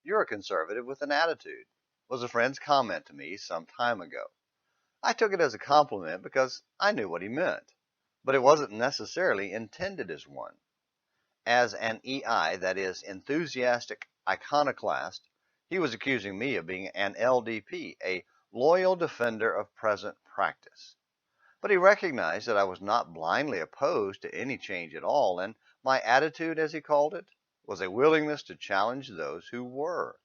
"You're a conservative with an attitude," was a friend's comment to me some time ago. I took it as a compliment because I knew what he meant, but it wasn't necessarily intended as one. As an EI, that is, enthusiastic iconoclast, he was accusing me of being an LDP, a loyal defender of present practice. But he recognized that I was not blindly opposed to any change at all, and my attitude, as he called it, was a willingness to challenge those who were.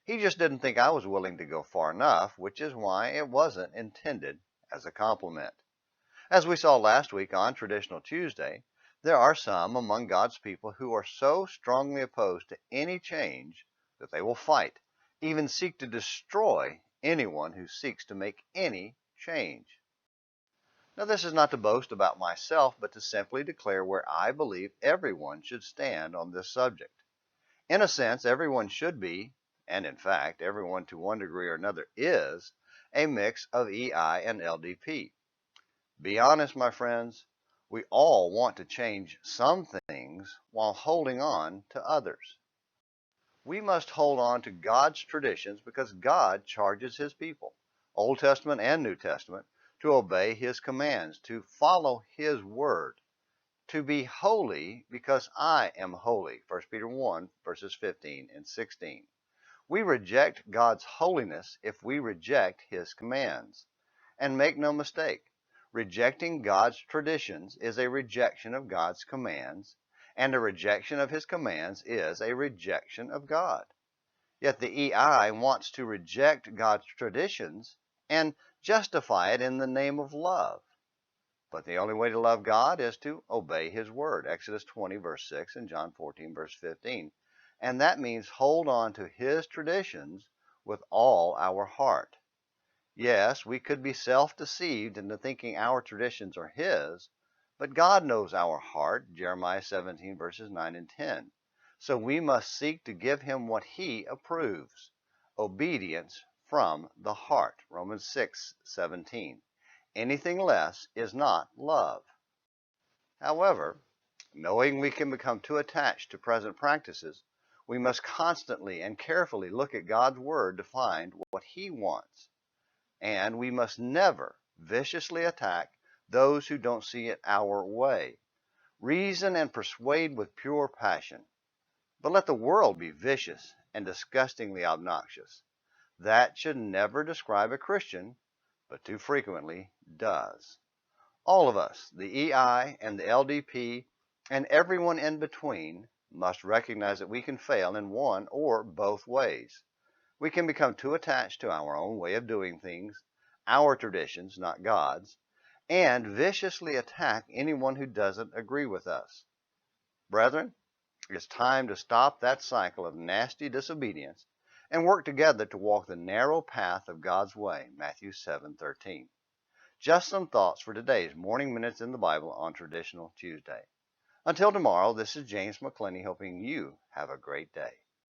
He just didn't think I was willing to go far enough, which is why it wasn't intended as a compliment. As we saw last week on Traditional Tuesday, there are some among God's people who are so strongly opposed to any change that they will fight, even seek to destroy anyone who seeks to make any change. Now, this is not to boast about myself, but to simply declare where I believe everyone should stand on this subject. In a sense, everyone should be, and in fact, everyone to one degree or another is, a mix of EI and LDP. Be honest, my friends, we all want to change some things while holding on to others. We must hold on to God's traditions because God charges His people, Old Testament and New Testament, to obey His commands, to follow His word, to be holy because I am holy, 1 Peter 1, verses 15 and 16. We reject God's holiness if we reject His commands. And make no mistake, rejecting God's traditions is a rejection of God's commands, and a rejection of His commands is a rejection of God. Yet the EI wants to reject God's traditions and justify it in the name of love. But the only way to love God is to obey His word, Exodus 20, verse 6, and John 14, verse 15. And that means hold on to His traditions with all our heart. Yes, we could be self-deceived into thinking our traditions are His, but God knows our heart, Jeremiah 17, verses 9 and 10. So we must seek to give Him what He approves, obedience from the heart, Romans 6, 17. Anything less is not love. However, knowing we can become too attached to present practices, we must constantly and carefully look at God's Word to find what He wants. And we must never viciously attack those who don't see it our way. Reason and persuade with pure passion. But let the world be vicious and disgustingly obnoxious. That should never describe a Christian, but too frequently does. All of us, the EI and the LDP, and everyone in between, must recognize that we can fail in one or both ways. We can become too attached to our own way of doing things, our traditions, not God's, and viciously attack anyone who doesn't agree with us. Brethren, it's time to stop that cycle of nasty disobedience and work together to walk the narrow path of God's way, Matthew 7:13. Just some thoughts for today's Morning Minutes in the Bible on Traditional Tuesday. Until tomorrow, this is James McClenny hoping you have a great day.